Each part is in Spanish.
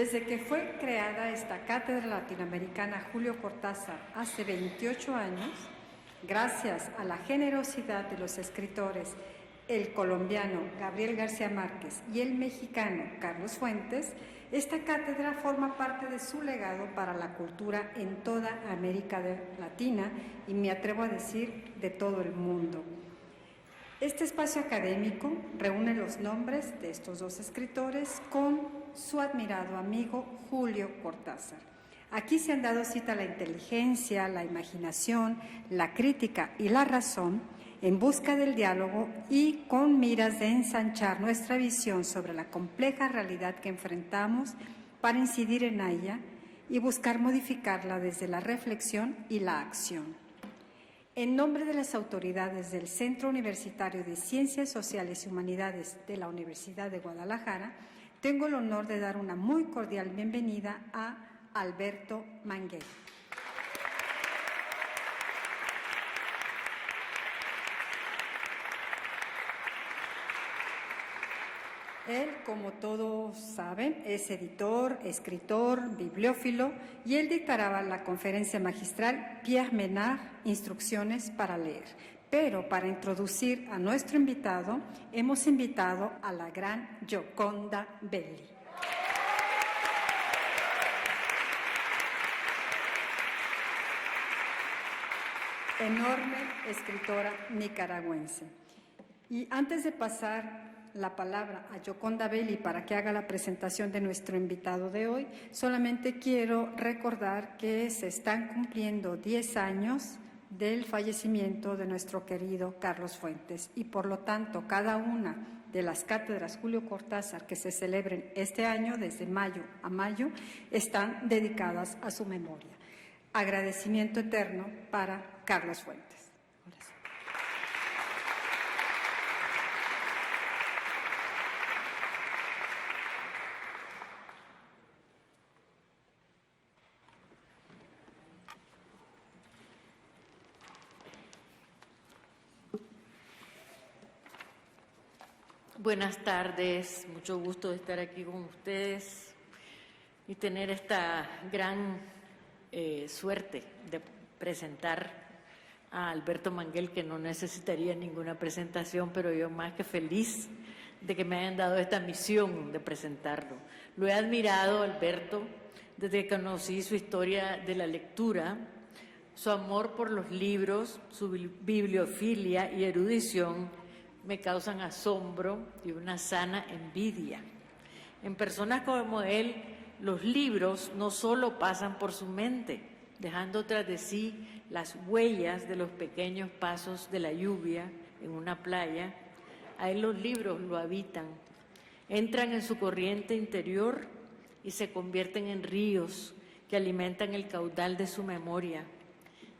Desde que fue creada esta Cátedra Latinoamericana Julio Cortázar hace 28 años, gracias a la generosidad de los escritores, el colombiano Gabriel García Márquez y el mexicano Carlos Fuentes, esta cátedra forma parte de su legado para la cultura en toda América Latina y me atrevo a decir de todo el mundo. Este espacio académico reúne los nombres de estos dos escritores con su admirado amigo Julio Cortázar. Aquí se han dado cita la inteligencia, la imaginación, la crítica y la razón en busca del diálogo y con miras de ensanchar nuestra visión sobre la compleja realidad que enfrentamos para incidir en ella y buscar modificarla desde la reflexión y la acción. En nombre de las autoridades del Centro Universitario de Ciencias Sociales y Humanidades de la Universidad de Guadalajara, tengo el honor de dar una muy cordial bienvenida a Alberto Manguel. Él, como todos saben, es editor, escritor, bibliófilo y él dictará la conferencia magistral Pierre Menard, Instrucciones para leer. Pero para introducir a nuestro invitado, hemos invitado a la gran Gioconda Belli. Enorme escritora nicaragüense. Y antes de pasar la palabra a Gioconda Belli para que haga la presentación de nuestro invitado de hoy, solamente quiero recordar que se están cumpliendo 10 años del fallecimiento de nuestro querido Carlos Fuentes y por lo tanto cada una de las cátedras Julio Cortázar que se celebren este año, desde mayo a mayo, están dedicadas a su memoria. Agradecimiento eterno para Carlos Fuentes. Buenas tardes, mucho gusto de estar aquí con ustedes y tener esta gran suerte de presentar a Alberto Manguel, que no necesitaría ninguna presentación, pero yo más que feliz de que me hayan dado esta misión de presentarlo. Lo he admirado, Alberto, desde que conocí su historia de la lectura, su amor por los libros, su bibliofilia y erudición me causan asombro y una sana envidia. En personas como él, los libros no solo pasan por su mente, dejando tras de sí las huellas de los pequeños pasos de la lluvia en una playa. A él los libros lo habitan, entran en su corriente interior y se convierten en ríos que alimentan el caudal de su memoria.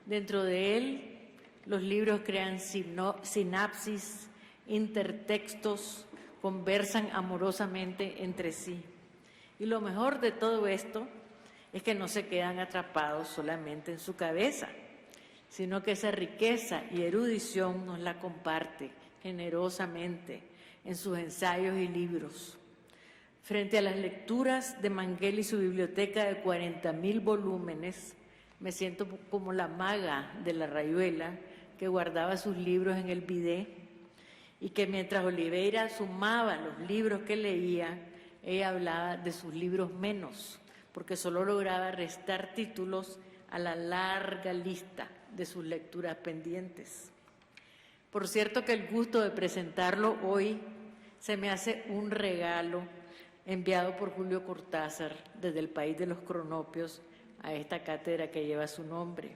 Dentro de él, los libros crean sinapsis, intertextos, conversan amorosamente entre sí. Y lo mejor de todo esto es que no se quedan atrapados solamente en su cabeza, sino que esa riqueza y erudición nos la comparte generosamente en sus ensayos y libros. Frente a las lecturas de Manguel y su biblioteca de 40.000 volúmenes, me siento como la maga de la rayuela que guardaba sus libros en el bidet y que mientras Oliveira sumaba los libros que leía, ella hablaba de sus libros menos, porque solo lograba restar títulos a la larga lista de sus lecturas pendientes. Por cierto que el gusto de presentarlo hoy se me hace un regalo enviado por Julio Cortázar desde el país de los cronopios a esta cátedra que lleva su nombre.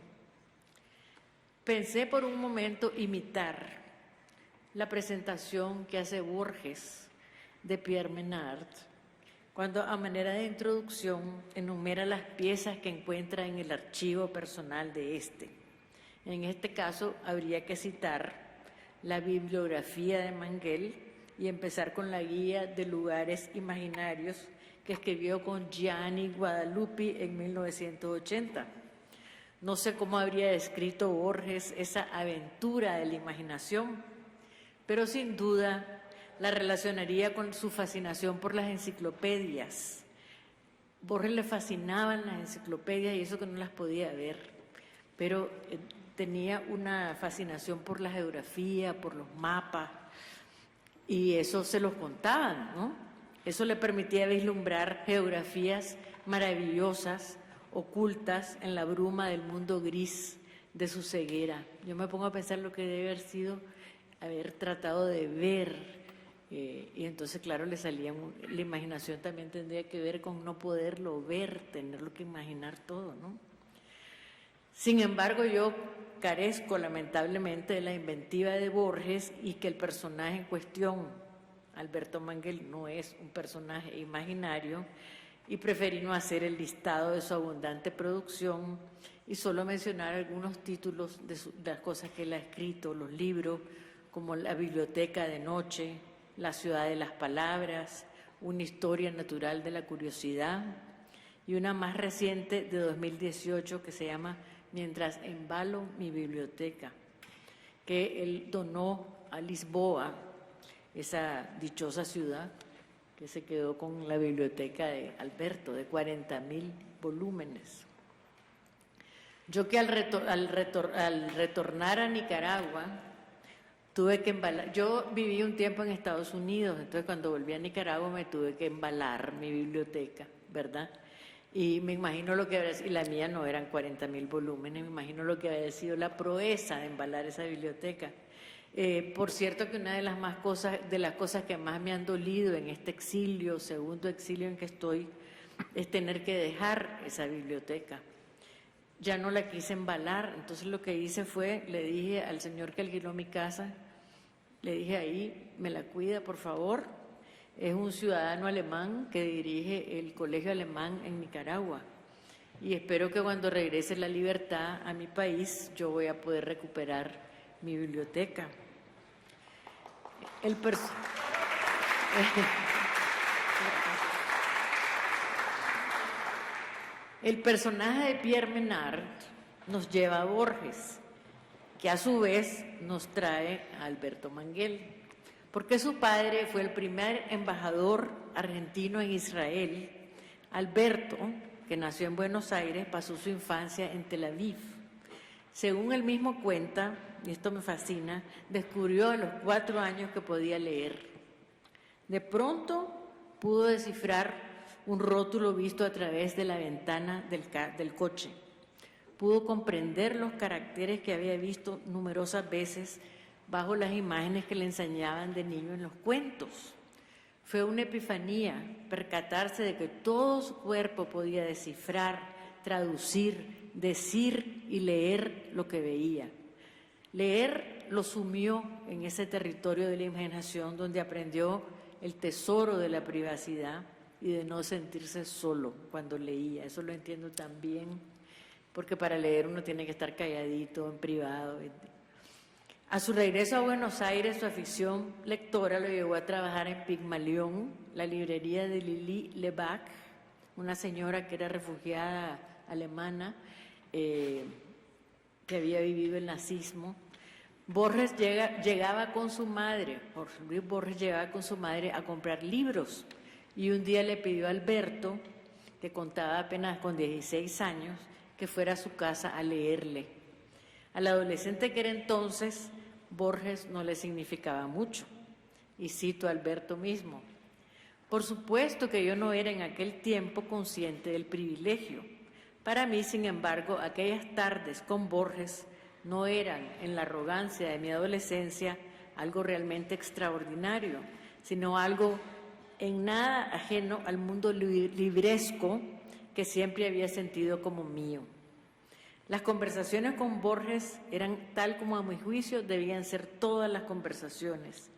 Pensé por un momento imitar la presentación que hace Borges de Pierre Menard, cuando a manera de introducción enumera las piezas que encuentra en el archivo personal de este. En este caso habría que citar la bibliografía de Manguel y empezar con la guía de lugares imaginarios que escribió con Gianni Guadalupi en 1980. No sé cómo habría descrito Borges esa aventura de la imaginación, pero sin duda la relacionaría con su fascinación por las enciclopedias, Borges le fascinaban las enciclopedias y eso que no las podía ver, pero tenía una fascinación por la geografía, por los mapas, y eso se los contaban, ¿no? Eso le permitía vislumbrar geografías maravillosas, ocultas en la bruma del mundo gris de su ceguera. Yo me pongo a pensar lo que debe haber sido haber tratado de ver, y entonces, claro, le salía, la imaginación también tendría que ver con no poderlo ver, tenerlo que imaginar todo, ¿no? Sin embargo, yo carezco lamentablemente de la inventiva de Borges y que el personaje en cuestión, Alberto Manguel, no es un personaje imaginario, y preferí no hacer el listado de su abundante producción y solo mencionar algunos títulos de las cosas que él ha escrito, los libros como La Biblioteca de Noche, La Ciudad de las Palabras, Una Historia Natural de la Curiosidad, y una más reciente de 2018 que se llama Mientras embalo mi biblioteca, que él donó a Lisboa, esa dichosa ciudad que se quedó con la biblioteca de Alberto, de 40.000 volúmenes. Yo que al retornar a Nicaragua tuve que embalar. Yo viví un tiempo en Estados Unidos, entonces cuando volví a Nicaragua me tuve que embalar mi biblioteca, ¿verdad? Y me imagino lo que habría sido, y la mía no eran 40.000 volúmenes, me imagino lo que habría sido la proeza de embalar esa biblioteca. Por cierto que una de las cosas que más me han dolido en este exilio, segundo exilio en que estoy, es tener que dejar esa biblioteca. Ya no la quise embalar, entonces lo que hice fue, le dije al señor que alquiló mi casa, le dije ahí, me la cuida por favor. Es un ciudadano alemán que dirige el colegio alemán en Nicaragua y espero que cuando regrese la libertad a mi país yo voy a poder recuperar mi biblioteca. El personaje de Pierre Menard nos lleva a Borges, que a su vez nos trae a Alberto Manguel, porque su padre fue el primer embajador argentino en Israel. Alberto, que nació en Buenos Aires, pasó su infancia en Tel Aviv. Según él mismo cuenta, y esto me fascina, descubrió a los 4 años que podía leer. De pronto pudo descifrar un rótulo visto a través de la ventana del coche. Pudo comprender los caracteres que había visto numerosas veces bajo las imágenes que le enseñaban de niño en los cuentos. Fue una epifanía percatarse de que todo su cuerpo podía descifrar, traducir, decir y leer lo que veía. Leer lo sumió en ese territorio de la imaginación donde aprendió el tesoro de la privacidad y de no sentirse solo cuando leía. Eso lo entiendo también, porque para leer uno tiene que estar calladito, en privado. A su regreso a Buenos Aires, su afición lectora lo llevó a trabajar en Pigmalión, la librería de Lili Lebach, una señora que era refugiada alemana, que había vivido el nazismo. Borges llegaba con su madre, Luis Borges llegaba con su madre a comprar libros y un día le pidió a Alberto, que contaba apenas con 16 años, que fuera a su casa a leerle. Al adolescente que era entonces, Borges no le significaba mucho. Y cito a Alberto mismo: por supuesto que yo no era en aquel tiempo consciente del privilegio. Para mí, sin embargo, aquellas tardes con Borges no eran, en la arrogancia de mi adolescencia, algo realmente extraordinario, sino algo en nada ajeno al mundo libresco que siempre había sentido como mío. Las conversaciones con Borges eran tal como a mi juicio debían ser todas las conversaciones,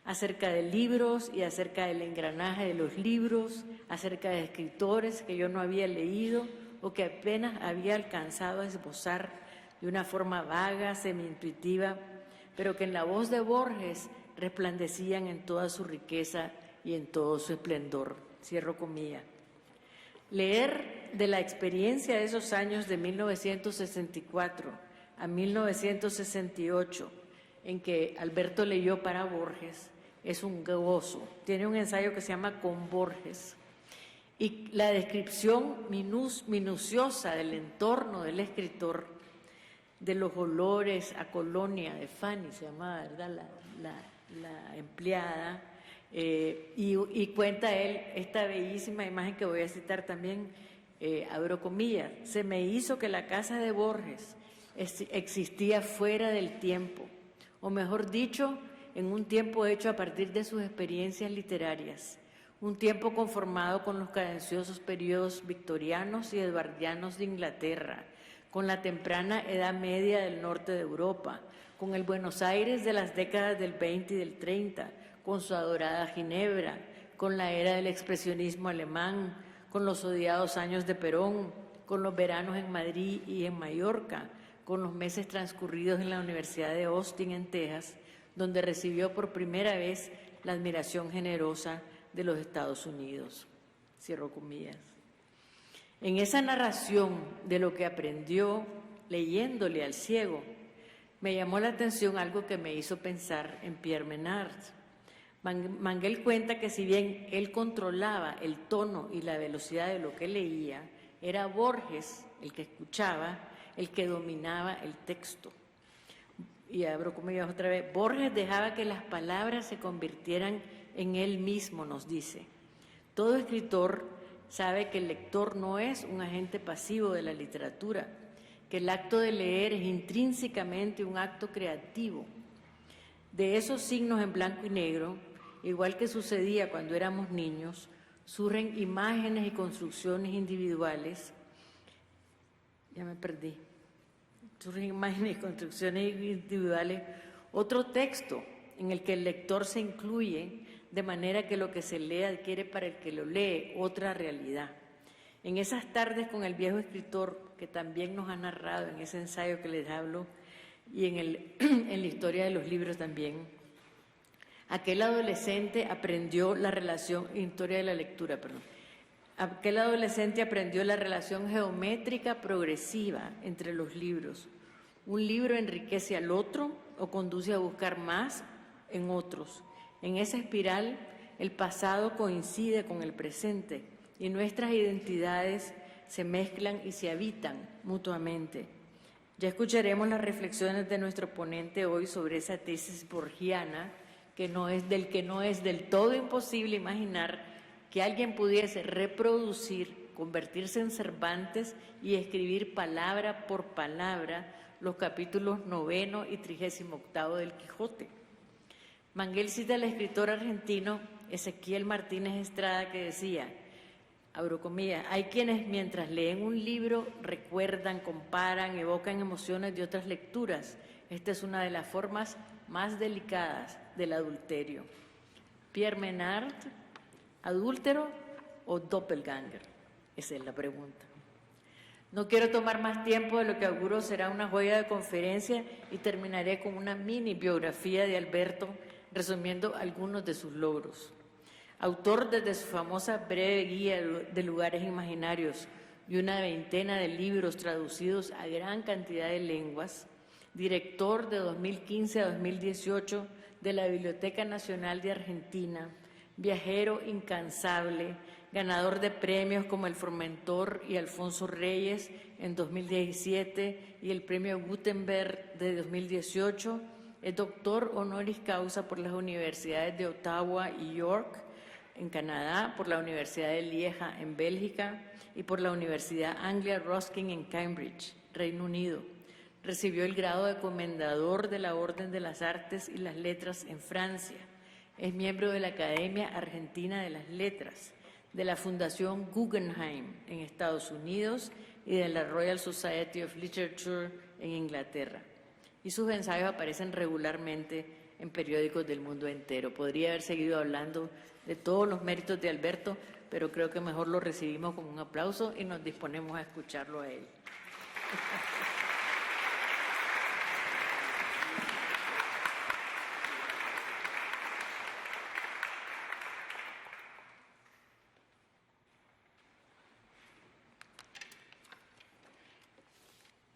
acerca de libros y acerca del engranaje de los libros, acerca de escritores que yo no había leído o que apenas había alcanzado a esbozar de una forma vaga, semi-intuitiva, pero que en la voz de Borges resplandecían en toda su riqueza y en todo su esplendor. Cierro comillas. Leer de la experiencia de esos años de 1964 a 1968, en que Alberto leyó para Borges, es un gozo. Tiene un ensayo que se llama Con Borges. Y la descripción minuciosa del entorno del escritor, de los olores a colonia de Fanny, se llamaba, ¿verdad?, la empleada, y cuenta él esta bellísima imagen que voy a citar también, abro comillas: se me hizo que la casa de Borges existía fuera del tiempo, o mejor dicho, en un tiempo hecho a partir de sus experiencias literarias, un tiempo conformado con los cadenciosos periodos victorianos y eduardianos de Inglaterra, con la temprana Edad Media del norte de Europa, con el Buenos Aires de las décadas del 20 y del 30, con su adorada Ginebra, con la era del expresionismo alemán, con los odiados años de Perón, con los veranos en Madrid y en Mallorca, con los meses transcurridos en la Universidad de Austin, en Texas, donde recibió por primera vez la admiración generosa de los Estados Unidos. Cierro comillas. En esa narración de lo que aprendió leyéndole al ciego, me llamó la atención algo que me hizo pensar en Pierre Menard. Manguel cuenta que si bien él controlaba el tono y la velocidad de lo que leía, era Borges, el que escuchaba, el que dominaba el texto. Y abro comillas otra vez: Borges dejaba que las palabras se convirtieran en él mismo, nos dice. Todo escritor sabe que el lector no es un agente pasivo de la literatura, que el acto de leer es intrínsecamente un acto creativo. De esos signos en blanco y negro, igual que sucedía cuando éramos niños, surgen imágenes y construcciones individuales. Ya me perdí. Surgen imágenes y construcciones individuales. Otro texto en el que el lector se incluye, de manera que lo que se lee adquiere para el que lo lee otra realidad. En esas tardes con el viejo escritor, que también nos ha narrado en ese ensayo que les hablo, y en la historia de los libros también, aquel adolescente aprendió la relación, historia de la lectura, perdón, aquel adolescente aprendió la relación geométrica progresiva entre los libros. Un libro enriquece al otro o conduce a buscar más en otros. En esa espiral, el pasado coincide con el presente y nuestras identidades se mezclan y se habitan mutuamente. Ya escucharemos las reflexiones de nuestro ponente hoy sobre esa tesis borgiana, que no es del todo imposible imaginar que alguien pudiese reproducir, convertirse en Cervantes y escribir palabra por palabra los capítulos 9 y 38 del Quijote. Manguel cita al escritor argentino Ezequiel Martínez Estrada, que decía, abro comillas: hay quienes mientras leen un libro recuerdan, comparan, evocan emociones de otras lecturas. Esta es una de las formas más delicadas del adulterio. Pierre Menard, ¿adúltero o doppelganger? Esa es la pregunta. No quiero tomar más tiempo de lo que auguro será una joya de conferencia y terminaré con una mini biografía de Alberto, resumiendo algunos de sus logros. Autor desde su famosa breve guía de lugares imaginarios y una veintena de libros traducidos a gran cantidad de lenguas, director de 2015 a 2018 de la Biblioteca Nacional de Argentina, viajero incansable, ganador de premios como el Formentor y Alfonso Reyes en 2017 y el Premio Gutenberg de 2018, es doctor honoris causa por las universidades de Ottawa y York, en Canadá, por la Universidad de Lieja, en Bélgica, y por la Universidad Anglia Ruskin en Cambridge, Reino Unido. Recibió el grado de Comendador de la Orden de las Artes y las Letras en Francia. Es miembro de la Academia Argentina de las Letras, de la Fundación Guggenheim en Estados Unidos y de la Royal Society of Literature en Inglaterra. Y sus ensayos aparecen regularmente en periódicos del mundo entero. Podría haber seguido hablando de todos los méritos de Alberto, pero creo que mejor lo recibimos con un aplauso y nos disponemos a escucharlo a él.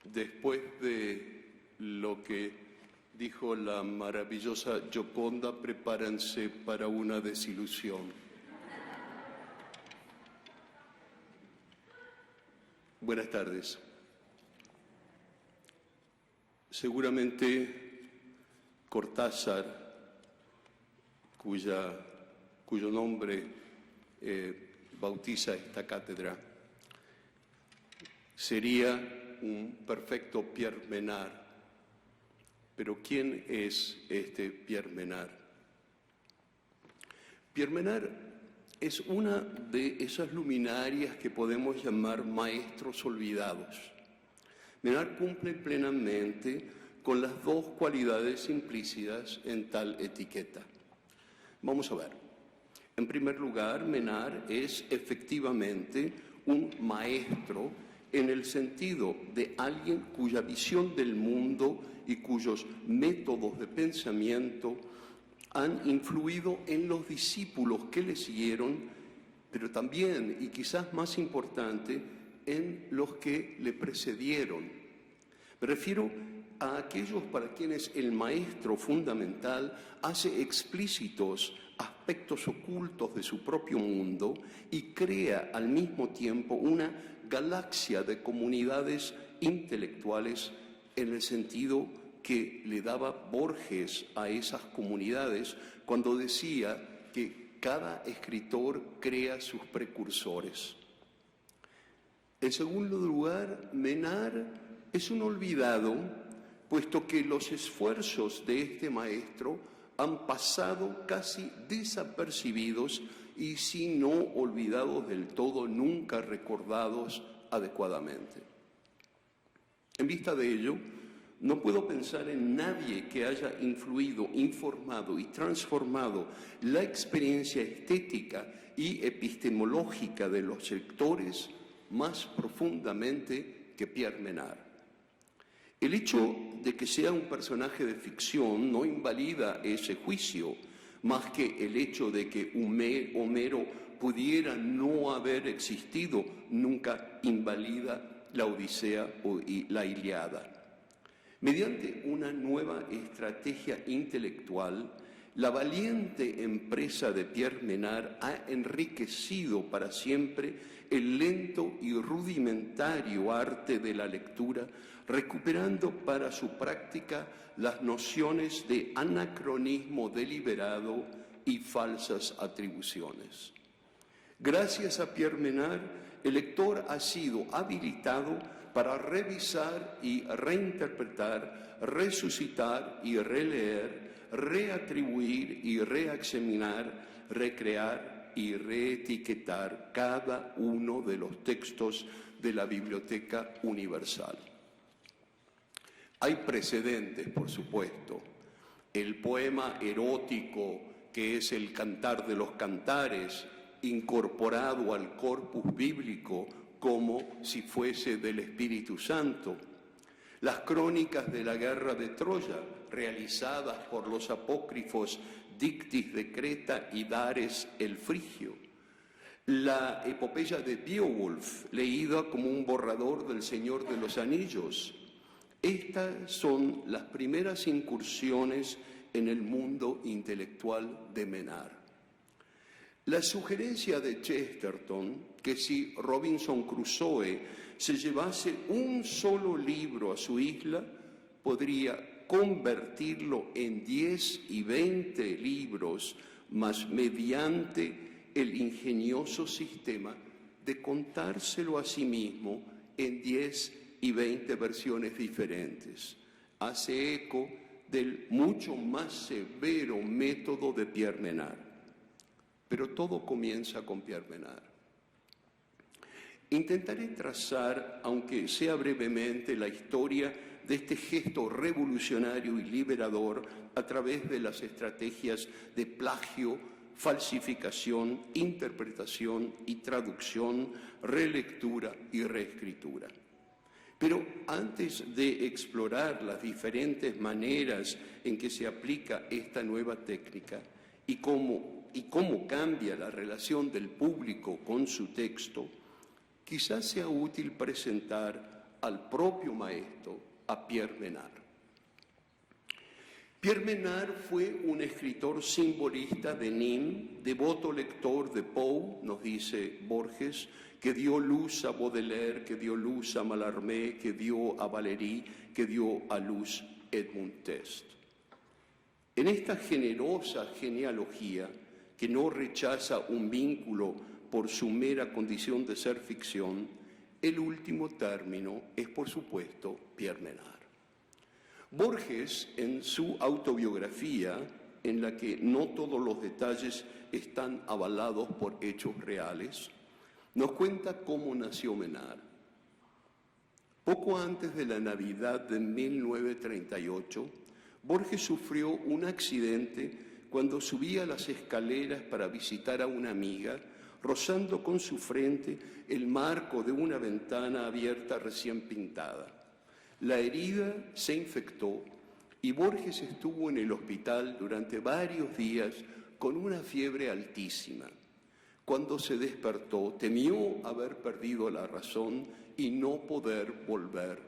Después de lo que dijo la maravillosa Gioconda, prepárense para una desilusión. Buenas tardes. Seguramente Cortázar, cuyo nombre bautiza esta cátedra, sería un perfecto Pierre Menard. Pero ¿quién es este Pierre Menard? Pierre Menard es una de esas luminarias que podemos llamar maestros olvidados. Menard cumple plenamente con las dos cualidades implícitas en tal etiqueta. Vamos a ver. En primer lugar, Menard es efectivamente un maestro en el sentido de alguien cuya visión del mundo y cuyos métodos de pensamiento han influido en los discípulos que le siguieron, pero también, y quizás más importante, en los que le precedieron. Me refiero a aquellos para quienes el maestro fundamental hace explícitos aspectos ocultos de su propio mundo y crea al mismo tiempo una galaxia de comunidades intelectuales en el sentido que le daba Borges a esas comunidades cuando decía que cada escritor crea sus precursores. En segundo lugar, Menard es un olvidado, puesto que los esfuerzos de este maestro han pasado casi desapercibidos y si no olvidados del todo, nunca recordados adecuadamente. En vista de ello, no puedo pensar en nadie que haya influido, informado y transformado la experiencia estética y epistemológica de los lectores más profundamente que Pierre Menard. El hecho de que sea un personaje de ficción no invalida ese juicio, más que el hecho de que Homero pudiera no haber existido, nunca invalida la Odisea y la Ilíada. Mediante una nueva estrategia intelectual, la valiente empresa de Pierre Menard ha enriquecido para siempre el lento y rudimentario arte de la lectura, recuperando para su práctica las nociones de anacronismo deliberado y falsas atribuciones. Gracias a Pierre Menard, el lector ha sido habilitado para revisar y reinterpretar, resucitar y releer, reatribuir y reexaminar, recrear y reetiquetar cada uno de los textos de la Biblioteca Universal. Hay precedentes, por supuesto. El poema erótico, que es el Cantar de los Cantares, incorporado al corpus bíblico como si fuese del Espíritu Santo. Las crónicas de la guerra de Troya, realizadas por los apócrifos Dictis de Creta y Dares el Frigio. La epopeya de Beowulf, leída como un borrador del Señor de los Anillos. Estas son las primeras incursiones en el mundo intelectual de Menard. La sugerencia de Chesterton, que si Robinson Crusoe se llevase un solo libro a su isla, podría convertirlo en 10 y 20 libros, mas mediante el ingenioso sistema de contárselo a sí mismo en 10 y 20 versiones diferentes. Hace eco del mucho más severo método de Pierre Menard. Pero todo comienza con Pierre Menard. Intentaré trazar, aunque sea brevemente, la historia de este gesto revolucionario y liberador a través de las estrategias de plagio, falsificación, interpretación y traducción, relectura y reescritura. Pero antes de explorar las diferentes maneras en que se aplica esta nueva técnica y cómo cambia la relación del público con su texto, quizás sea útil presentar al propio maestro, a Pierre Menard. Pierre Menard fue un escritor simbolista de Nîmes, devoto lector de Poe, nos dice Borges, que dio luz a Baudelaire, que dio luz a Mallarmé, que dio a Valéry, que dio a luz Edmund Test. En esta generosa genealogía, que no rechaza un vínculo por su mera condición de ser ficción, el último término es, por supuesto, Pierre Menard. Borges, en su autobiografía, en la que no todos los detalles están avalados por hechos reales, nos cuenta cómo nació Menard. Poco antes de la Navidad de 1938, Borges sufrió un accidente cuando subía las escaleras para visitar a una amiga, rozando con su frente el marco de una ventana abierta recién pintada. La herida se infectó y Borges estuvo en el hospital durante varios días con una fiebre altísima. Cuando se despertó, temió haber perdido la razón y no poder volver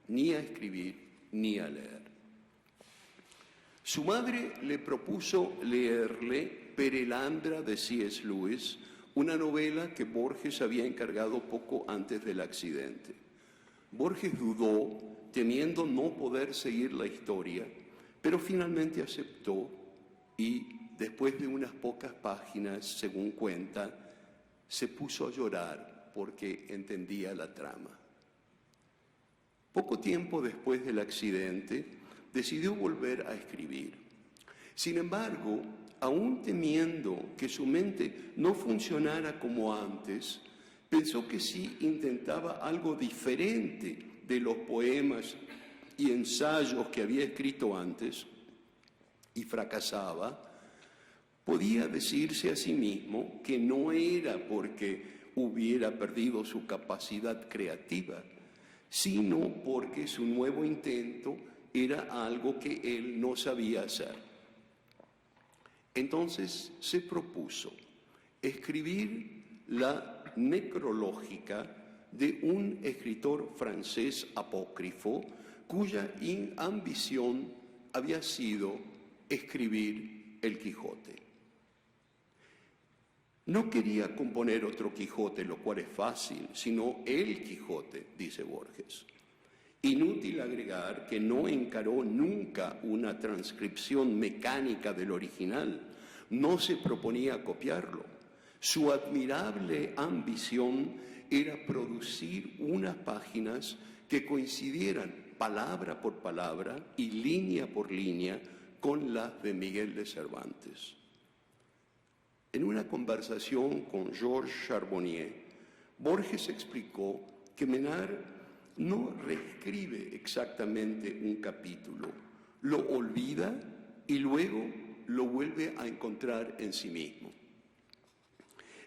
ni a escribir ni a leer. Su madre le propuso leerle Perelandra de C.S. Lewis, una novela que Borges había encargado poco antes del accidente. Borges dudó, temiendo no poder seguir la historia, pero finalmente aceptó y, después de unas pocas páginas, según cuenta, se puso a llorar porque entendía la trama. Poco tiempo después del accidente, decidió volver a escribir. Sin embargo, aún temiendo que su mente no funcionara como antes, pensó que si intentaba algo diferente de los poemas y ensayos que había escrito antes y fracasaba, podía decirse a sí mismo que no era porque hubiera perdido su capacidad creativa, sino porque su nuevo intento era algo que él no sabía hacer. Entonces se propuso escribir la necrológica de un escritor francés apócrifo cuya ambición había sido escribir el Quijote. No quería componer otro Quijote, lo cual es fácil, sino el Quijote, dice Borges. Inútil agregar que no encaró nunca una transcripción mecánica del original, no se proponía copiarlo. Su admirable ambición era producir unas páginas que coincidieran palabra por palabra y línea por línea con las de Miguel de Cervantes. En una conversación con Georges Charbonnier, Borges explicó que Menard no reescribe exactamente un capítulo, lo olvida y luego lo vuelve a encontrar en sí mismo.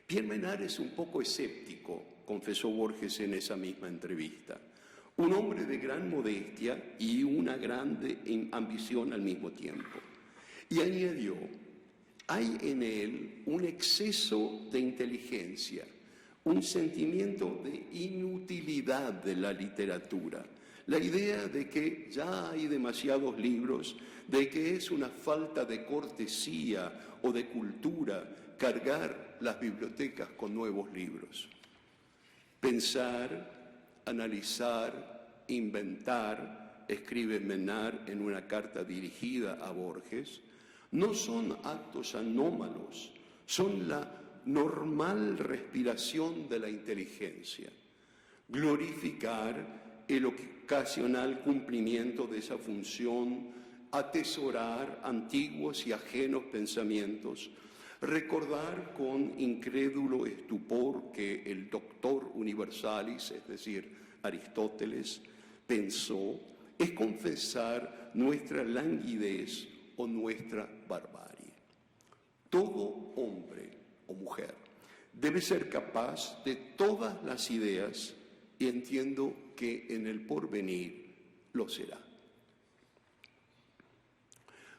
Pierre Menard es un poco escéptico, confesó Borges en esa misma entrevista. Un hombre de gran modestia y una grande ambición al mismo tiempo. Y añadió, hay en él un exceso de inteligencia, un sentimiento de inutilidad de la literatura, la idea de que ya hay demasiados libros, de que es una falta de cortesía o de cultura cargar las bibliotecas con nuevos libros. Pensar, analizar, inventar, escribe Menard en una carta dirigida a Borges, no son actos anómalos, son la normal respiración de la inteligencia. Glorificar el ocasional cumplimiento de esa función, atesorar antiguos y ajenos pensamientos, recordar con incrédulo estupor que el doctor universalis, es decir, Aristóteles, pensó, es confesar nuestra languidez o nuestra barbarie. Todo hombre o mujer debe ser capaz de todas las ideas y entiendo que en el porvenir lo será.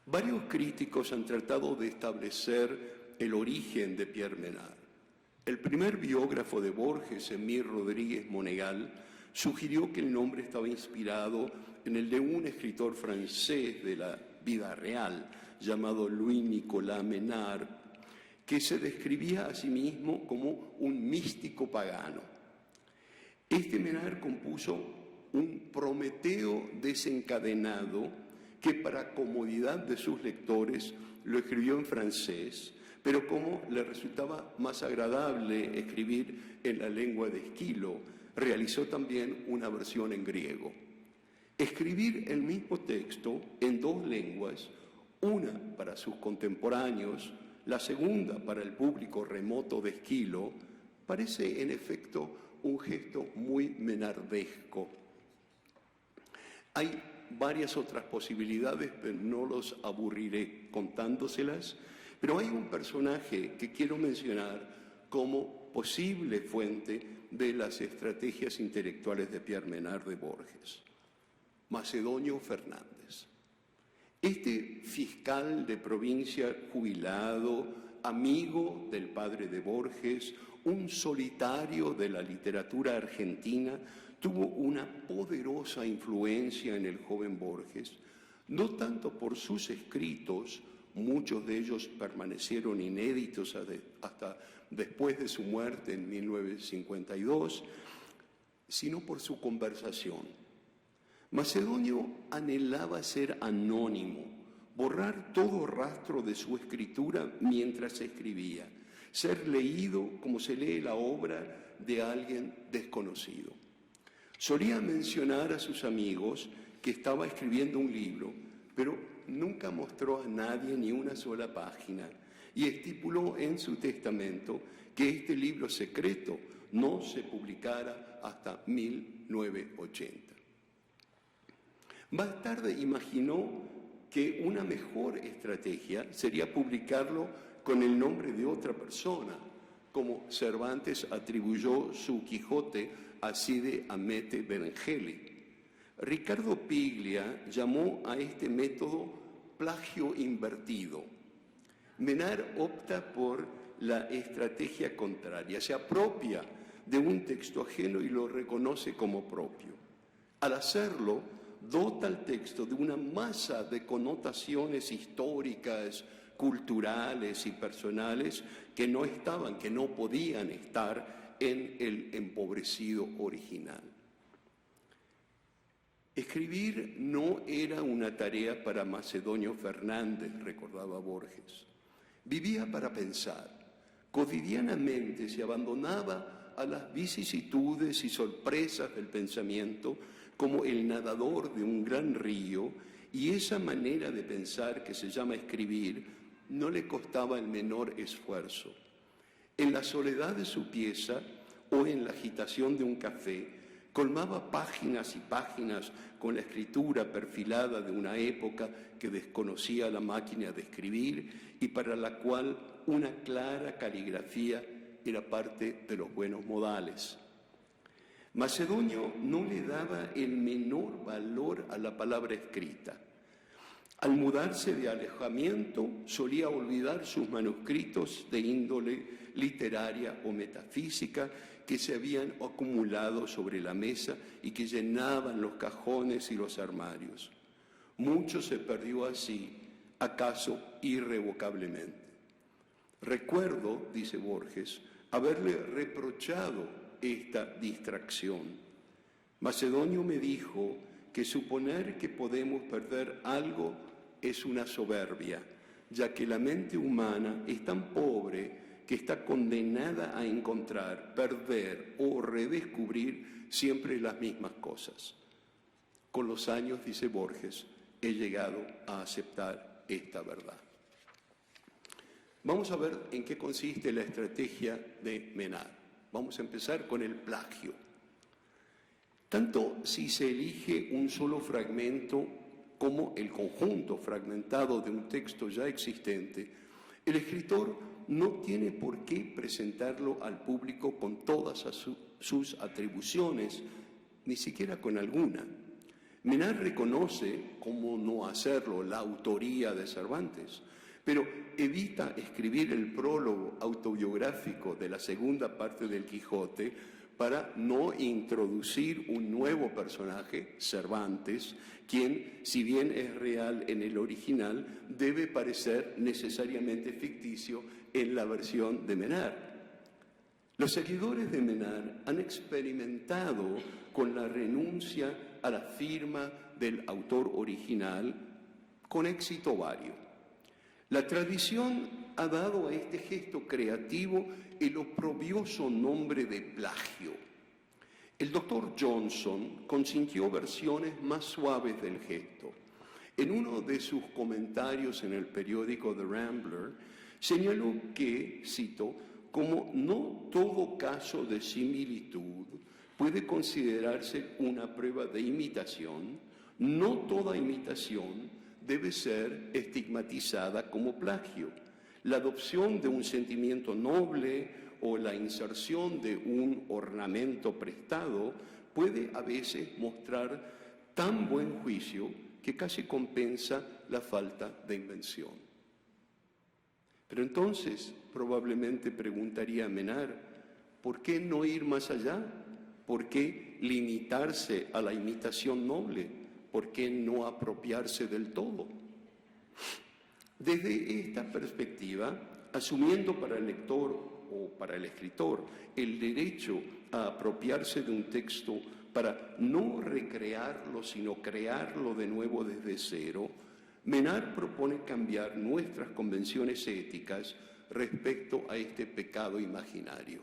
Varios críticos han tratado de establecer el origen de Pierre Menard. El primer biógrafo de Borges, Emile Rodríguez Monegal, sugirió que el nombre estaba inspirado en el de un escritor francés de la vida real, llamado Louis Nicolas Menard, que se describía a sí mismo como un místico pagano. Este Menard compuso un Prometeo desencadenado que para comodidad de sus lectores lo escribió en francés, pero como le resultaba más agradable escribir en la lengua de Esquilo, realizó también una versión en griego. Escribir el mismo texto en dos lenguas, una para sus contemporáneos, la segunda para el público remoto de Esquilo, parece en efecto un gesto muy menardesco. Hay varias otras posibilidades, pero no los aburriré contándoselas, pero hay un personaje que quiero mencionar como posible fuente de las estrategias intelectuales de Pierre Menard de Borges: Macedonio Fernández. Este fiscal de provincia jubilado, amigo del padre de Borges, un solitario de la literatura argentina, tuvo una poderosa influencia en el joven Borges, no tanto por sus escritos, muchos de ellos permanecieron inéditos hasta después de su muerte en 1952, sino por su conversación. Macedonio anhelaba ser anónimo, borrar todo rastro de su escritura mientras escribía, ser leído como se lee la obra de alguien desconocido. Solía mencionar a sus amigos que estaba escribiendo un libro, pero nunca mostró a nadie ni una sola página, y estipuló en su testamento que este libro secreto no se publicara hasta 1980. Más tarde imaginó que una mejor estrategia sería publicarlo con el nombre de otra persona, como Cervantes atribuyó su Quijote a Cide Hamete Benengeli. Ricardo Piglia llamó a este método plagio invertido. Menard opta por la estrategia contraria, se apropia de un texto ajeno y lo reconoce como propio. Al hacerlo, dota al texto de una masa de connotaciones históricas, culturales y personales que no estaban, que no podían estar en el empobrecido original. Escribir no era una tarea para Macedonio Fernández, recordaba Borges. Vivía para pensar. Cotidianamente se abandonaba a las vicisitudes y sorpresas del pensamiento como el nadador de un gran río, y esa manera de pensar que se llama escribir no le costaba el menor esfuerzo. En la soledad de su pieza o en la agitación de un café, colmaba páginas y páginas con la escritura perfilada de una época que desconocía la máquina de escribir y para la cual una clara caligrafía era parte de los buenos modales. Macedonio no le daba el menor valor a la palabra escrita. Al mudarse de alejamiento, solía olvidar sus manuscritos de índole literaria o metafísica que se habían acumulado sobre la mesa y que llenaban los cajones y los armarios. Mucho se perdió así, acaso irrevocablemente. Recuerdo, dice Borges, haberle reprochado esta distracción. Macedonio me dijo que suponer que podemos perder algo es una soberbia, ya que la mente humana es tan pobre que está condenada a encontrar, perder o redescubrir siempre las mismas cosas. Con los años, dice Borges, he llegado a aceptar esta verdad. Vamos a ver en qué consiste la estrategia de Menard. Vamos a empezar con el plagio. Tanto si se elige un solo fragmento como el conjunto fragmentado de un texto ya existente, el escritor no tiene por qué presentarlo al público con todas sus atribuciones, ni siquiera con alguna. Menard reconoce, cómo no hacerlo, la autoría de Cervantes, pero evita escribir el prólogo autobiográfico de la segunda parte del Quijote para no introducir un nuevo personaje, Cervantes, quien, si bien es real en el original, debe parecer necesariamente ficticio en la versión de Menard. Los seguidores de Menard han experimentado con la renuncia a la firma del autor original con éxito vario. La tradición ha dado a este gesto creativo el oprobioso nombre de plagio. El doctor Johnson consintió versiones más suaves del gesto. En uno de sus comentarios en el periódico The Rambler, señaló que, cito, como no todo caso de similitud puede considerarse una prueba de imitación, no toda imitación debe ser estigmatizada como plagio. La adopción de un sentimiento noble o la inserción de un ornamento prestado puede a veces mostrar tan buen juicio que casi compensa la falta de invención. Pero entonces probablemente preguntaría Menard, ¿por qué no ir más allá? ¿Por qué limitarse a la imitación noble? ¿Por qué no apropiarse del todo? Desde esta perspectiva, asumiendo para el lector o para el escritor el derecho a apropiarse de un texto para no recrearlo, sino crearlo de nuevo desde cero, Menard propone cambiar nuestras convenciones éticas respecto a este pecado imaginario.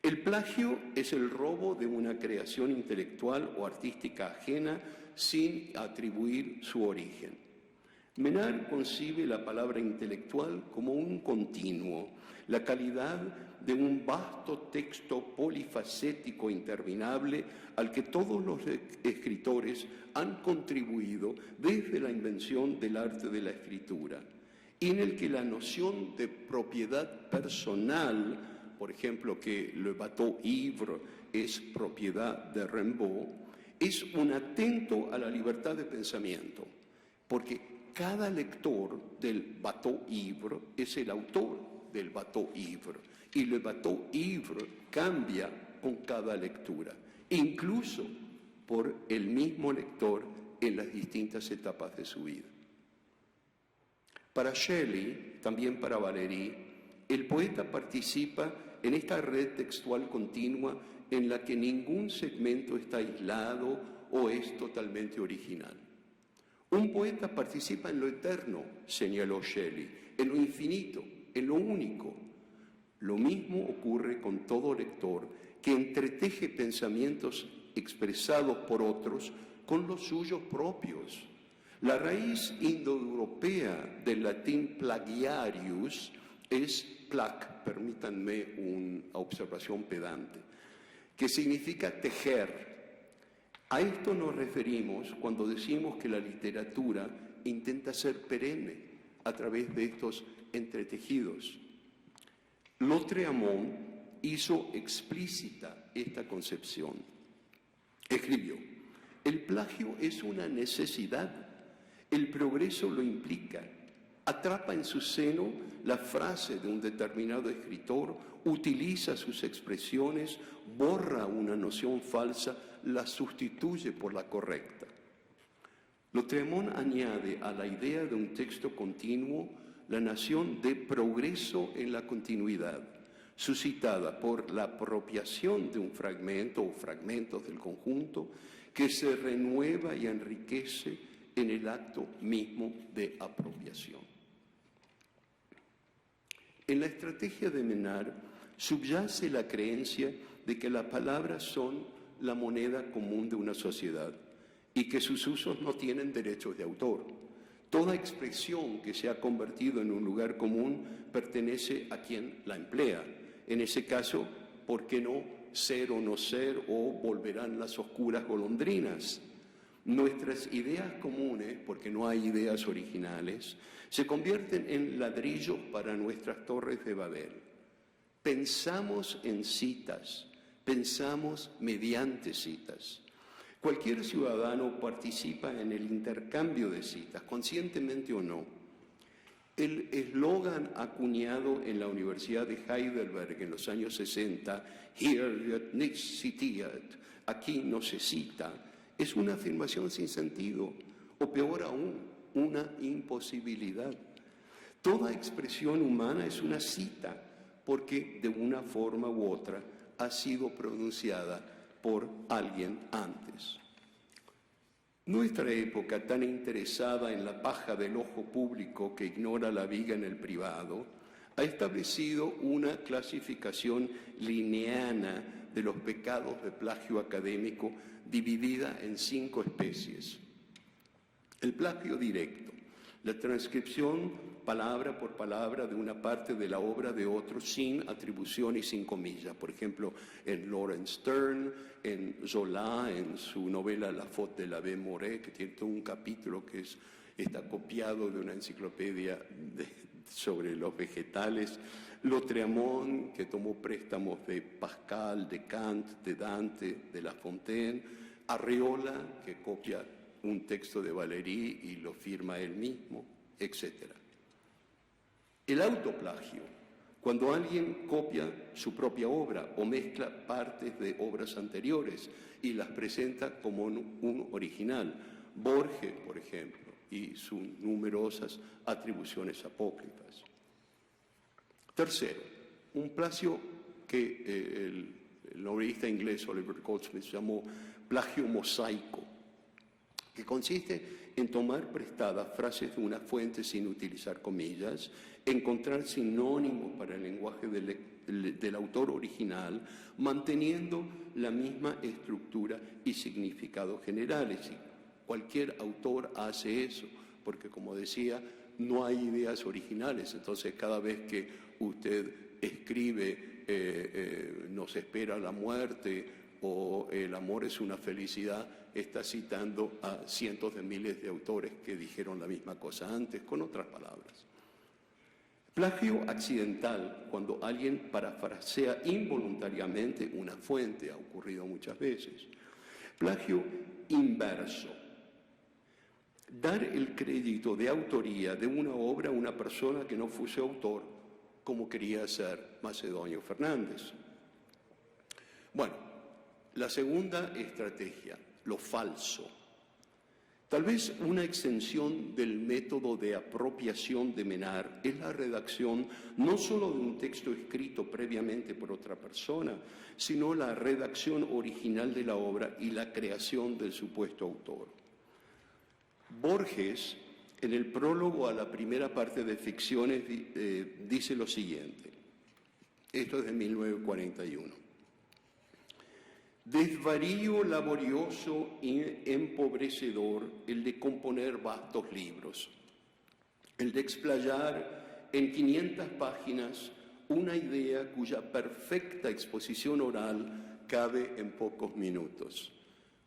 El plagio es el robo de una creación intelectual o artística ajena sin atribuir su origen. Menard concibe la palabra intelectual como un continuo, la calidad de un vasto texto polifacético interminable al que todos los escritores han contribuido desde la invención del arte de la escritura, y en el que la noción de propiedad personal, por ejemplo, que Le Bateau Ivre es propiedad de Rimbaud, es un atento a la libertad de pensamiento, porque cada lector del Bateau Ivre es el autor del Bateau Ivre, y Le Bateau Ivre cambia con cada lectura, incluso por el mismo lector en las distintas etapas de su vida. Para Shelley, también para Valéry, el poeta participa en esta red textual continua en la que ningún segmento está aislado o es totalmente original. Un poeta participa en lo eterno, señaló Shelley, en lo infinito, en lo único. Lo mismo ocurre con todo lector que entreteje pensamientos expresados por otros con los suyos propios. La raíz indoeuropea del latín plagiarius es plac, permítanme una observación pedante, que significa tejer. A esto nos referimos cuando decimos que la literatura intenta ser perenne a través de estos entretejidos. Lautréamont hizo explícita esta concepción. Escribió: el plagio es una necesidad, el progreso lo implica, atrapa en su seno la frase de un determinado escritor, utiliza sus expresiones, borra una noción falsa, la sustituye por la correcta. Lautréamont añade a la idea de un texto continuo la noción de progreso en la continuidad, suscitada por la apropiación de un fragmento o fragmentos del conjunto que se renueva y enriquece en el acto mismo de apropiación. En la estrategia de Menard subyace la creencia de que las palabras son la moneda común de una sociedad y que sus usos no tienen derechos de autor. Toda expresión que se ha convertido en un lugar común pertenece a quien la emplea. En ese caso, ¿por qué no ser o no ser o volverán las oscuras golondrinas? Nuestras ideas comunes, porque no hay ideas originales, se convierten en ladrillos para nuestras torres de Babel. Pensamos en citas, pensamos mediante citas. Cualquier ciudadano participa en el intercambio de citas, conscientemente o no. El eslogan acuñado en la Universidad de Heidelberg en los años 60, "Hier wird nicht zitiert", aquí no se cita, es una afirmación sin sentido, o peor aún, una imposibilidad. Toda expresión humana es una cita, porque de una forma u otra ha sido pronunciada por alguien antes. Nuestra época, tan interesada en la paja del ojo público que ignora la viga en el privado, ha establecido una clasificación lineana de los pecados de plagio académico dividida en 5 especies. El plagio directo, la transcripción palabra por palabra de una parte de la obra de otro sin atribución y sin comillas. Por ejemplo, en Laurence Sterne, en Zola, en su novela La faute de l'abbé Mouret, que tiene todo un capítulo que está copiado de una enciclopedia sobre los vegetales. Lautréamont, que tomó préstamos de Pascal, de Kant, de Dante, de La Fontaine. Arreola, que copia un texto de Valéry y lo firma él mismo, etc. El autoplagio, cuando alguien copia su propia obra o mezcla partes de obras anteriores y las presenta como un original. Borges, por ejemplo, y sus numerosas atribuciones apócrifas. Tercero, un plagio que el novelista inglés Oliver Goldsmith llamó plagio mosaico, que consiste en tomar prestadas frases de una fuente sin utilizar comillas, encontrar sinónimos para el lenguaje del autor original, manteniendo la misma estructura y significado generales. Y cualquier autor hace eso, porque como decía, no hay ideas originales. Entonces, cada vez que usted escribe "nos espera la muerte" o "el amor es una felicidad", está citando a cientos de miles de autores que dijeron la misma cosa antes, con otras palabras. Plagio accidental, cuando alguien parafrasea involuntariamente una fuente, ha ocurrido muchas veces. Plagio inverso, dar el crédito de autoría de una obra a una persona que no fuese autor, como quería hacer Macedonio Fernández. Bueno, la segunda estrategia, lo falso. Tal vez una extensión del método de apropiación de Menard es la redacción no solo de un texto escrito previamente por otra persona, sino la redacción original de la obra y la creación del supuesto autor. Borges, en el prólogo a la primera parte de Ficciones, dice lo siguiente. Esto es de 1941. Desvarío laborioso y empobrecedor el de componer vastos libros, el de explayar en 500 páginas una idea cuya perfecta exposición oral cabe en pocos minutos.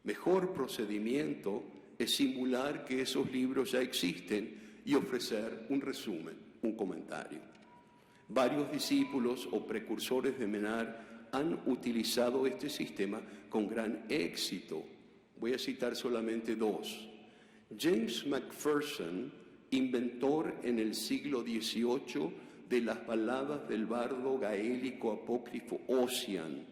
Mejor procedimiento es simular que esos libros ya existen y ofrecer un resumen, un comentario. Varios discípulos o precursores de Menard han utilizado este sistema con gran éxito. Voy a citar solamente 2. James Macpherson, inventor en el siglo XVIII de las baladas del bardo gaélico apócrifo Ossian,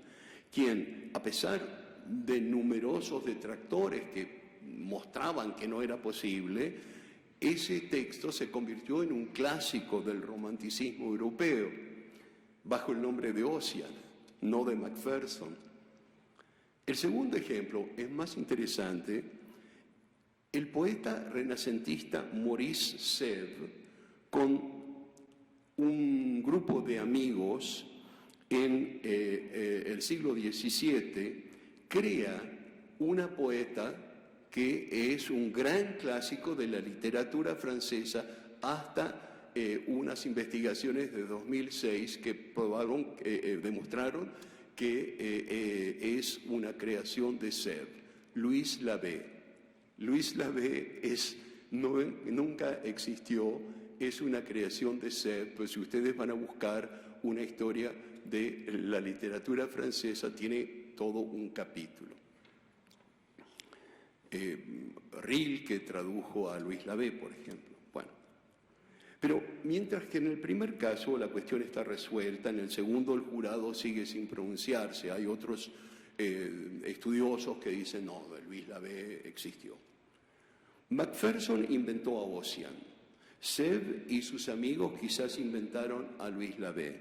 quien, a pesar de numerosos detractores que mostraban que no era posible, ese texto se convirtió en un clásico del romanticismo europeo, bajo el nombre de Ossian, no de Macpherson. El segundo ejemplo es más interesante. El poeta renacentista Maurice Sèvres, con un grupo de amigos en el siglo XVII, crea una poeta que es un gran clásico de la literatura francesa hasta unas investigaciones de 2006 que demostraron que es una creación de Sèvres, Louise Labbé. Louise Labbé nunca existió, es una creación de Sèvres, pues si ustedes van a buscar una historia de la literatura francesa, tiene todo un capítulo. Rilke tradujo a Louise Labbé, por ejemplo. Bueno, Pero mientras que en el primer caso la cuestión está resuelta, en el segundo el jurado sigue sin pronunciarse. Hay otros estudiosos que dicen, no, Luis Labé existió. Macpherson inventó a Ossian. Seb y sus amigos quizás inventaron a Luis Labé.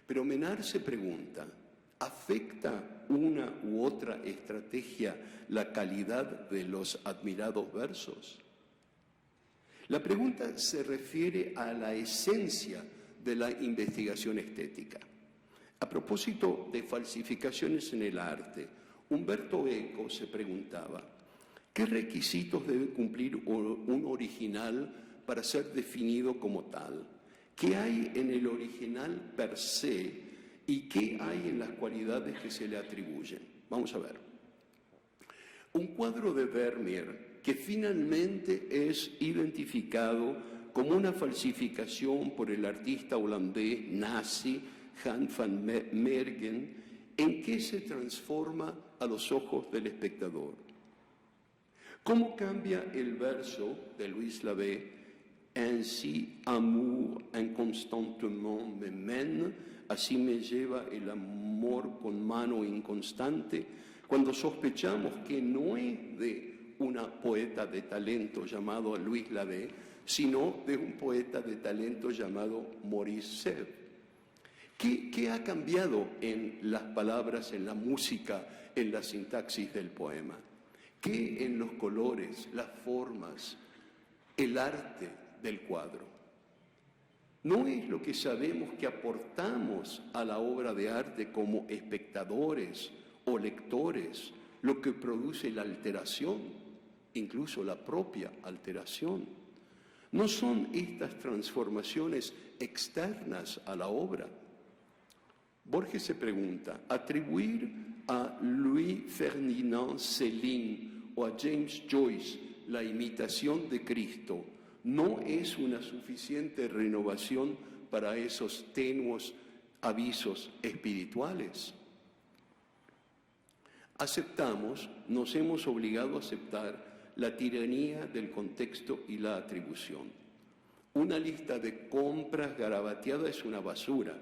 Pero Menard se pregunta, ¿afecta una u otra estrategia la calidad de los admirados versos? La pregunta se refiere a la esencia de la investigación estética. A propósito de falsificaciones en el arte, Umberto Eco se preguntaba, ¿qué requisitos debe cumplir un original para ser definido como tal? ¿Qué hay en el original per se y qué hay en las cualidades que se le atribuyen? Vamos a ver. Un cuadro de Vermeer que finalmente es identificado como una falsificación por el artista holandés nazi Han van Meegen, ¿en qué se transforma a los ojos del espectador? ¿Cómo cambia el verso de Luis Labé? Ainsi, amour inconstantement me mène, así me lleva el amor con mano inconstante, cuando sospechamos que no es de una poeta de talento llamado Luis Labé, sino de un poeta de talento llamado Maurice Sèvres. ¿Qué ha cambiado en las palabras, en la música, en la sintaxis del poema? ¿Qué en los colores, las formas, el arte del cuadro? ¿No es lo que sabemos que aportamos a la obra de arte como espectadores o lectores lo que produce la alteración, incluso la propia alteración? ¿No son estas transformaciones externas a la obra? Borges se pregunta, ¿atribuir a Louis Ferdinand Céline o a James Joyce la imitación de Cristo no es una suficiente renovación para esos tenuos avisos espirituales? Nos hemos obligado a aceptar la tiranía del contexto y la atribución. Una lista de compras garabateada es una basura.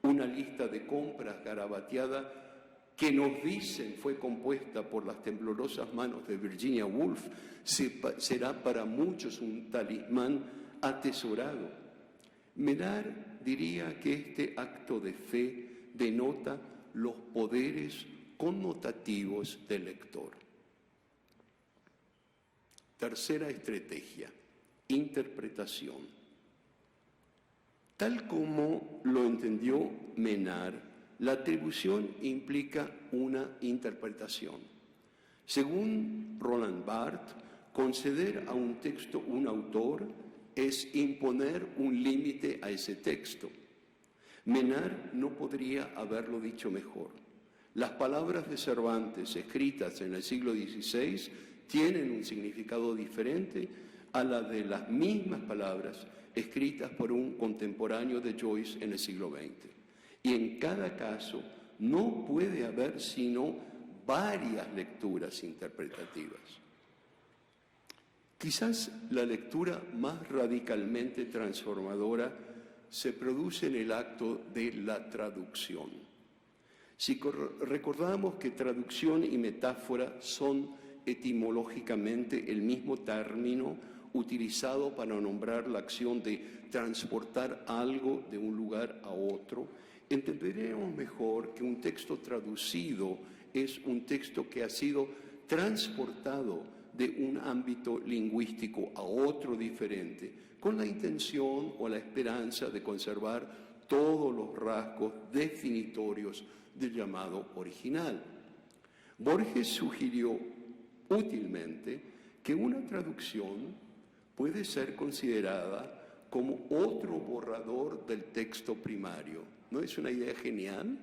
Una lista de compras garabateada que nos dicen fue compuesta por las temblorosas manos de Virginia Woolf será para muchos un talismán atesorado. Menard diría que este acto de fe denota los poderes connotativos del lector. Tercera estrategia, interpretación. Tal como lo entendió Menard, la atribución implica una interpretación. Según Roland Barthes, conceder a un texto un autor es imponer un límite a ese texto. Menard no podría haberlo dicho mejor. Las palabras de Cervantes escritas en el siglo XVI tienen un significado diferente a la de las mismas palabras escritas por un contemporáneo de Joyce en el siglo XX. Y en cada caso no puede haber sino varias lecturas interpretativas. Quizás la lectura más radicalmente transformadora se produce en el acto de la traducción. Si recordamos que traducción y metáfora son etimológicamente el mismo término utilizado para nombrar la acción de transportar algo de un lugar a otro, entenderemos mejor que un texto traducido es un texto que ha sido transportado de un ámbito lingüístico a otro diferente, con la intención o la esperanza de conservar todos los rasgos definitorios del llamado original. Borges sugirió útilmente que una traducción puede ser considerada como otro borrador del texto primario. ¿No es una idea genial?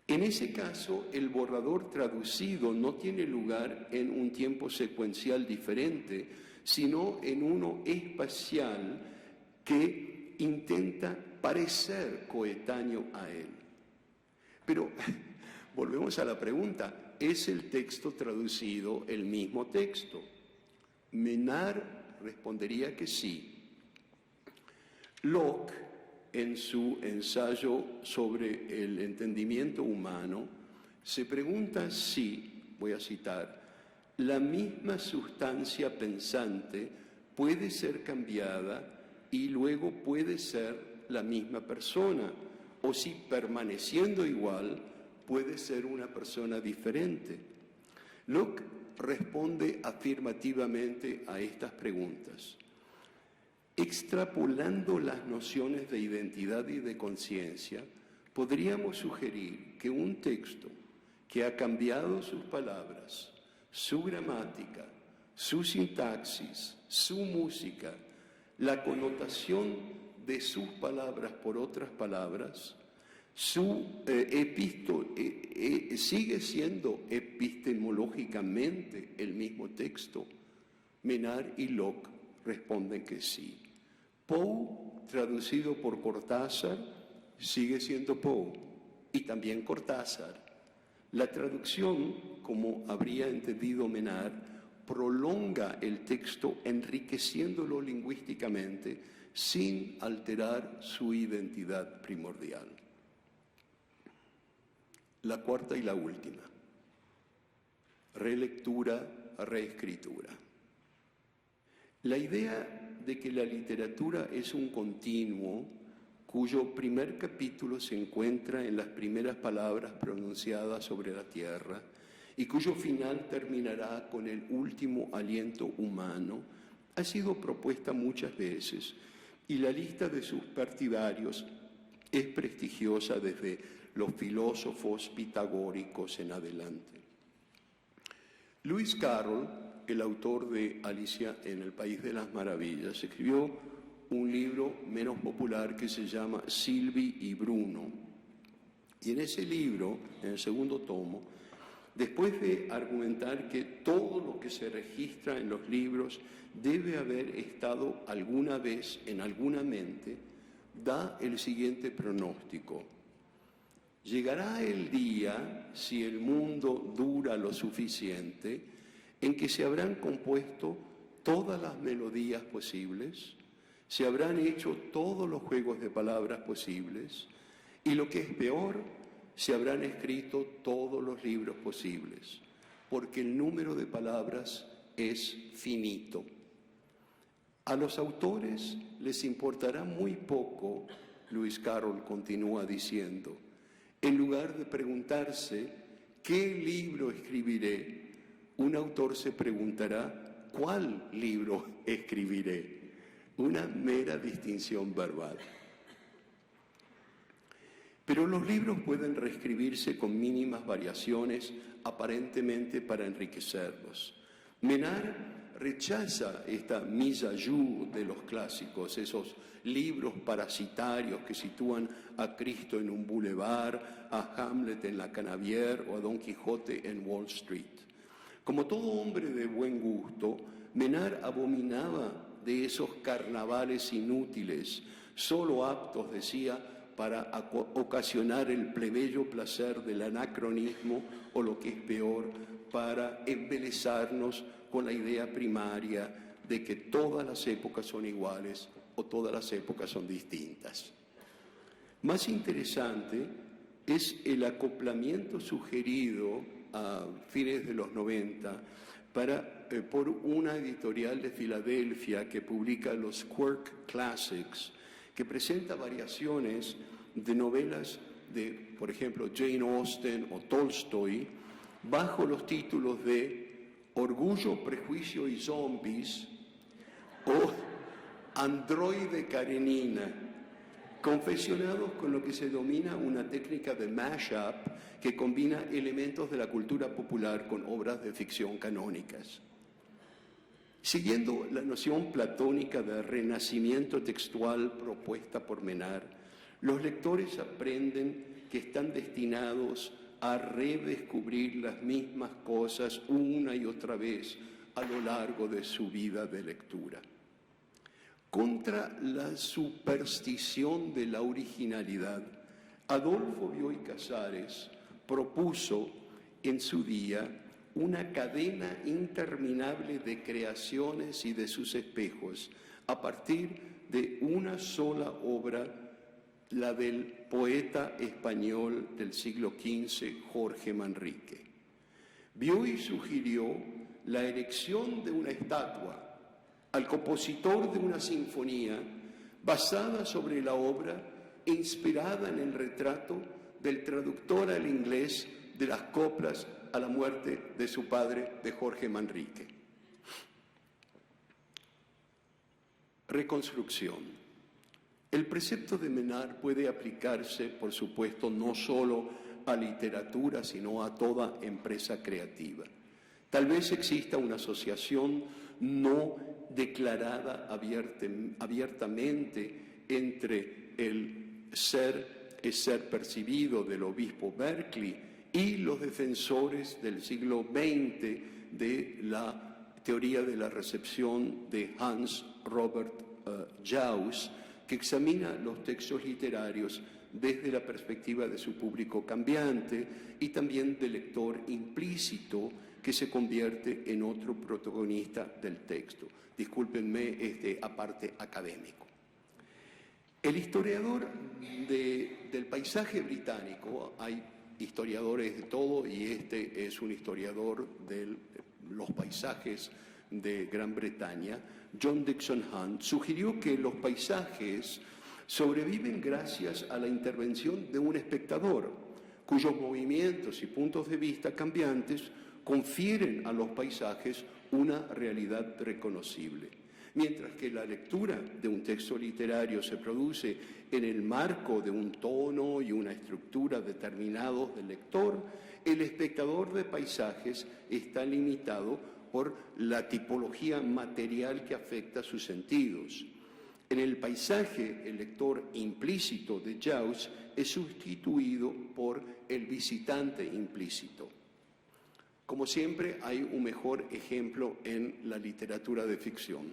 En ese caso, el borrador traducido no tiene lugar en un tiempo secuencial diferente, sino en uno espacial que intenta parecer coetáneo a él. Pero volvemos a la pregunta, ¿es el texto traducido el mismo texto? Menard respondería que sí. Locke, en su ensayo sobre el entendimiento humano, se pregunta si, voy a citar, la misma sustancia pensante puede ser cambiada y luego puede ser la misma persona, o si permaneciendo igual puede ser una persona diferente. Locke responde afirmativamente a estas preguntas. Extrapolando las nociones de identidad y de conciencia, podríamos sugerir que un texto que ha cambiado sus palabras, su gramática, su sintaxis, su música, la connotación de sus palabras por otras palabras, sigue siendo epistemológicamente el mismo texto. Menard y Locke responden que sí. Poe, traducido por Cortázar, sigue siendo Poe, y también Cortázar. La traducción, como habría entendido Menard, prolonga el texto enriqueciéndolo lingüísticamente sin alterar su identidad primordial. La cuarta y la última. Relectura, reescritura. La idea de que la literatura es un continuo cuyo primer capítulo se encuentra en las primeras palabras pronunciadas sobre la tierra y cuyo final terminará con el último aliento humano, ha sido propuesta muchas veces y la lista de sus partidarios es prestigiosa desde los filósofos pitagóricos en adelante. Lewis Carroll, el autor de Alicia en el País de las Maravillas, escribió un libro menos popular que se llama Sylvie y Bruno. Y en ese libro, en el segundo tomo, después de argumentar que todo lo que se registra en los libros debe haber estado alguna vez en alguna mente, da el siguiente pronóstico. Llegará el día, si el mundo dura lo suficiente, en que se habrán compuesto todas las melodías posibles, se habrán hecho todos los juegos de palabras posibles y, lo que es peor, se habrán escrito todos los libros posibles, porque el número de palabras es finito. A los autores les importará muy poco, Lewis Carroll continúa diciendo, en lugar de preguntarse ¿qué libro escribiré?, un autor se preguntará ¿cuál libro escribiré? Una mera distinción verbal. Pero los libros pueden reescribirse con mínimas variaciones, aparentemente para enriquecerlos. Menard rechaza esta mise à jour de los clásicos, esos libros parasitarios que sitúan a Cristo en un boulevard, a Hamlet en la Canebière o a Don Quijote en Wall Street. Como todo hombre de buen gusto, Menard abominaba de esos carnavales inútiles, solo aptos, decía, para ocasionar el plebeyo placer del anacronismo o, lo que es peor, para embelezarnos con la idea primaria de que todas las épocas son iguales o todas las épocas son distintas. Más interesante es el acoplamiento sugerido a fines de los 90 por una editorial de Filadelfia que publica los Quirk Classics, que presenta variaciones de novelas de, por ejemplo, Jane Austen o Tolstoy, bajo los títulos de Orgullo, Prejuicio y Zombies o Androide Karenina, confeccionados con lo que se denomina una técnica de mashup que combina elementos de la cultura popular con obras de ficción canónicas. Siguiendo la noción platónica de renacimiento textual propuesta por Menard, los lectores aprenden que están destinados a redescubrir las mismas cosas una y otra vez a lo largo de su vida de lectura. Contra la superstición de la originalidad, Adolfo Bioy Casares propuso en su día una cadena interminable de creaciones y de sus espejos, a partir de una sola obra, la del poeta español del siglo XV, Jorge Manrique. Vio y sugirió la erección de una estatua al compositor de una sinfonía basada sobre la obra e inspirada en el retrato del traductor al inglés de las coplas a la muerte de su padre, de Jorge Manrique. Reconstrucción. El precepto de Menard puede aplicarse, por supuesto, no solo a literatura, sino a toda empresa creativa. Tal vez exista una asociación no declarada abiertamente entre el ser percibido del obispo Berkeley y los defensores del siglo XX de la teoría de la recepción de Hans Robert Jauss, que examina los textos literarios desde la perspectiva de su público cambiante y también del lector implícito que se convierte en otro protagonista del texto. Discúlpenme este aparte académico. El historiador del paisaje británico, hay historiadores de todo y este es un historiador de los paisajes de Gran Bretaña, John Dixon Hunt, sugirió que los paisajes sobreviven gracias a la intervención de un espectador, cuyos movimientos y puntos de vista cambiantes confieren a los paisajes una realidad reconocible. Mientras que la lectura de un texto literario se produce en el marco de un tono y una estructura determinados del lector, el espectador de paisajes está limitado por la tipología material que afecta sus sentidos. En el paisaje, el lector implícito de Jauss es sustituido por el visitante implícito. Como siempre, hay un mejor ejemplo en la literatura de ficción.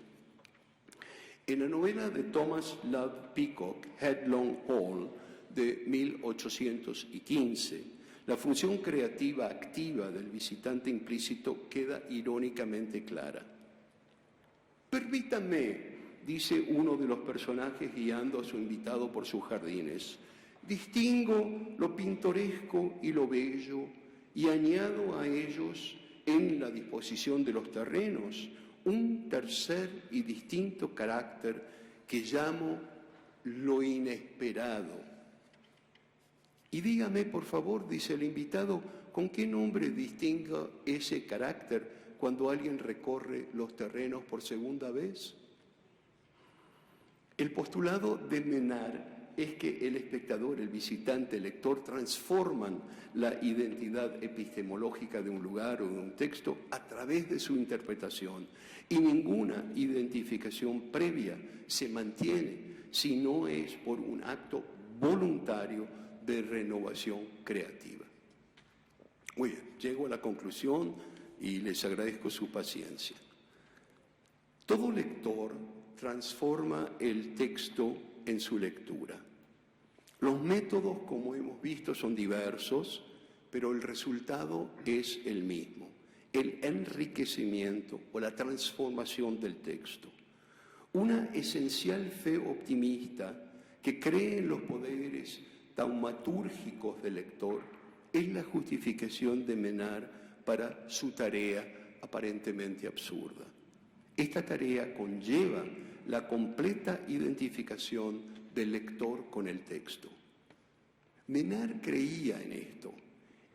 En la novela de Thomas Love Peacock, Headlong Hall, de 1815, la función creativa activa del visitante implícito queda irónicamente clara. Permítame, dice uno de los personajes guiando a su invitado por sus jardines, distingo lo pintoresco y lo bello y añado a ellos en la disposición de los terrenos un tercer y distinto carácter que llamo lo inesperado. Y dígame, por favor, dice el invitado, ¿con qué nombre distinga ese carácter cuando alguien recorre los terrenos por segunda vez? El postulado de Menard es que el espectador, el visitante, el lector transforman la identidad epistemológica de un lugar o de un texto a través de su interpretación y ninguna identificación previa se mantiene si no es por un acto voluntario de renovación creativa. Muy bien, llego a la conclusión y les agradezco su paciencia. Todo lector transforma el texto en su lectura. Los métodos, como hemos visto, son diversos, pero el resultado es el mismo, el enriquecimiento o la transformación del texto. Una esencial fe optimista que cree en los poderes taumatúrgicos del lector es la justificación de Menard para su tarea aparentemente absurda. Esta tarea conlleva la completa identificación del lector con el texto. Menard creía en esto,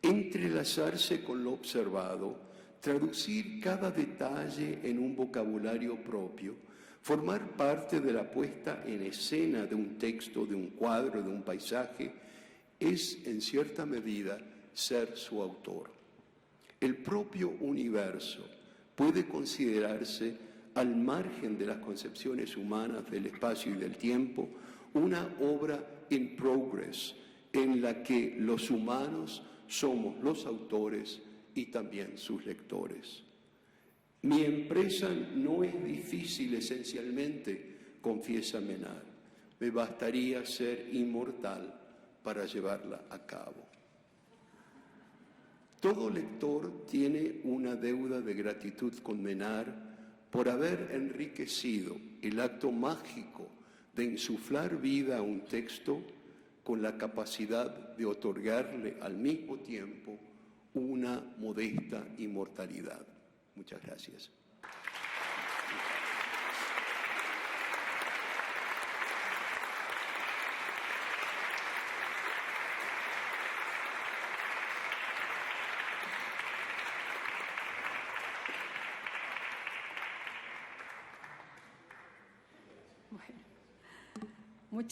entrelazarse con lo observado, traducir cada detalle en un vocabulario propio, formar parte de la puesta en escena de un texto, de un cuadro, de un paisaje, es en cierta medida ser su autor. El propio universo puede considerarse, al margen de las concepciones humanas del espacio y del tiempo, una obra in progress en la que los humanos somos los autores y también sus lectores. Mi empresa no es difícil esencialmente, confiesa Menard. Me bastaría ser inmortal para llevarla a cabo. Todo lector tiene una deuda de gratitud con Menard por haber enriquecido el acto mágico de insuflar vida a un texto con la capacidad de otorgarle al mismo tiempo una modesta inmortalidad. Muchas gracias.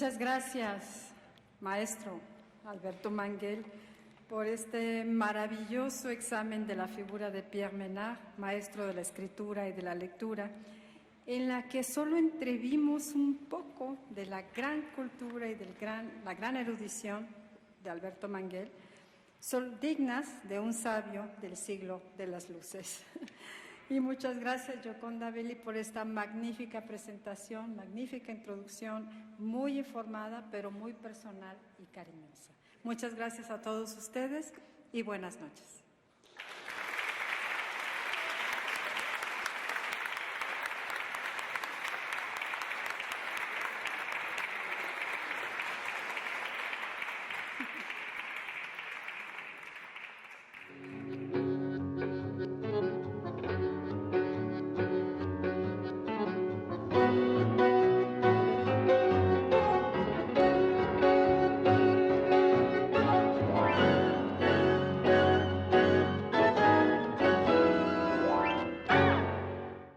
Muchas gracias, maestro Alberto Manguel, por este maravilloso examen de la figura de Pierre Menard, maestro de la escritura y de la lectura, en la que solo entrevimos un poco de la gran cultura y la gran erudición de Alberto Manguel, son dignas de un sabio del siglo de las luces. Y muchas gracias, Gioconda Belli, por esta magnífica presentación, magnífica introducción, muy informada, pero muy personal y cariñosa. Muchas gracias a todos ustedes y buenas noches.